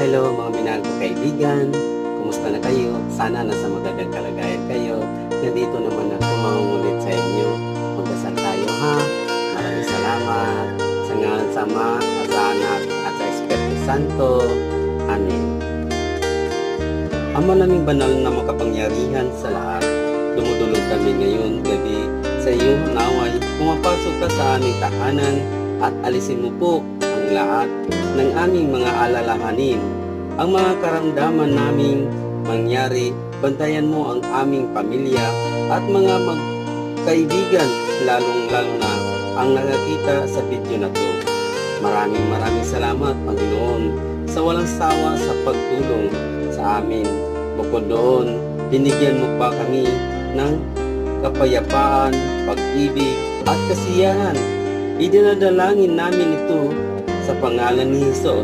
Hello mga minahal ko kaibigan, kumusta na kayo? Sana nasa magandang kalagayan kayo. Nandito naman ako mangungulit sa inyo. Magdasal tayo ha. Maraming salamat. Sa ngalan sa Ama, at sa Anak, at sa Espiritu Santo. Amen. Ama naming banal na makapangyarihan sa lahat, dumudulog kami ngayon gabi sa iyong naway. Pumapasok ka sa aming tahanan at alisin mo po ang lahat ng aming mga alalahanin. Ang mga karamdaman naming mangyari, bantayan mo ang aming pamilya at mga magkaibigan, lalong-lalo na ang nakakita sa video na to. Maraming salamat, Panginoon, sa walang sawa sa pagtulong sa amin. Bukod doon, binigyan mo pa kami ng kapayapaan, pag-ibig at kasiyahan. Idinadalangin namin ito sa pangalan ni Jesus.